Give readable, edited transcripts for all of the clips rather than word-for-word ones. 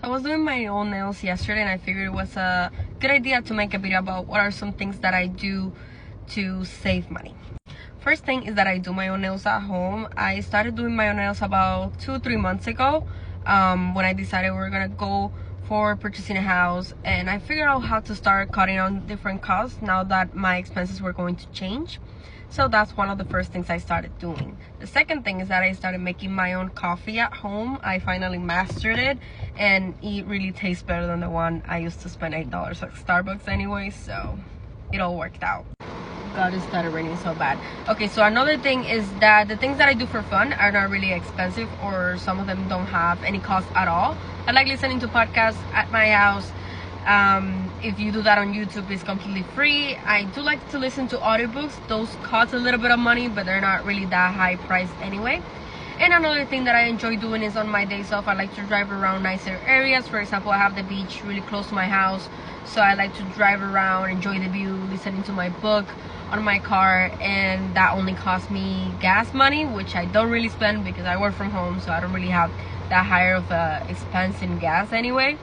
I was doing my own nails yesterday and I figured it was a good idea to make a video about what are some things that I do to save money. First thing is that I do my own nails at home. I started doing my own nails about 2-3 months ago when I decided we were gonna go for purchasing a house, and I figured out how to start cutting on different costs now that my expenses were going to change. So that's one of the first things I started doing. The second thing is that I started making my own coffee at home. I finally mastered it, and it really tastes better than the one I used to spend $8 at Starbucks anyway, so it all worked out. God, it started raining so bad. Okay, so another thing is that the things that I do for fun are not really expensive, or some of them don't have any cost at all. I like listening to podcasts at my house. If you do that on YouTube, it's completely free. I do like to listen to audiobooks. Those cost a little bit of money, but they're not really that high priced anyway. And another thing that I enjoy doing is on my days off, I like to drive around nicer areas. For example, I have the beach really close to my house, so I like to drive around, enjoy the view, listening to my book on my car, and that only costs me gas money, which I don't really spend because I work from home, so I don't really have that higher of a expense in gas anyway.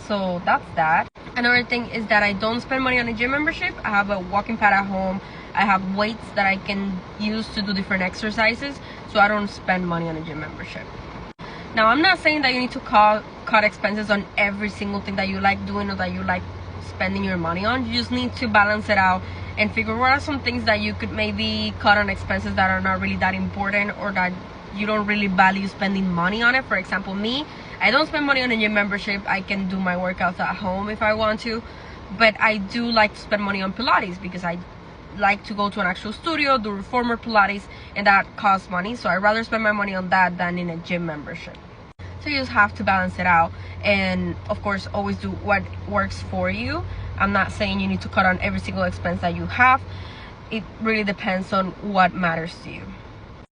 So that's that. Another thing is that I don't spend money on a gym membership. I have a walking pad at home. I have weights that I can use to do different exercises, so I don't spend money on a gym membership. Now, I'm not saying that you need to cut expenses on every single thing that you like doing or that you like spending your money on. You just need to balance it out and figure what are some things that you could maybe cut on expenses that are not really that important, or that you don't really value spending money on it. For example, me, I don't spend money on a gym membership. I can do my workouts at home if I want to, but I do like to spend money on Pilates because I like to go to an actual studio, do reformer Pilates, and that costs money. So I'd rather spend my money on that than in a gym membership. So you just have to balance it out, and of course always do what works for you. I'm not saying you need to cut on every single expense that you have. It really depends on what matters to you.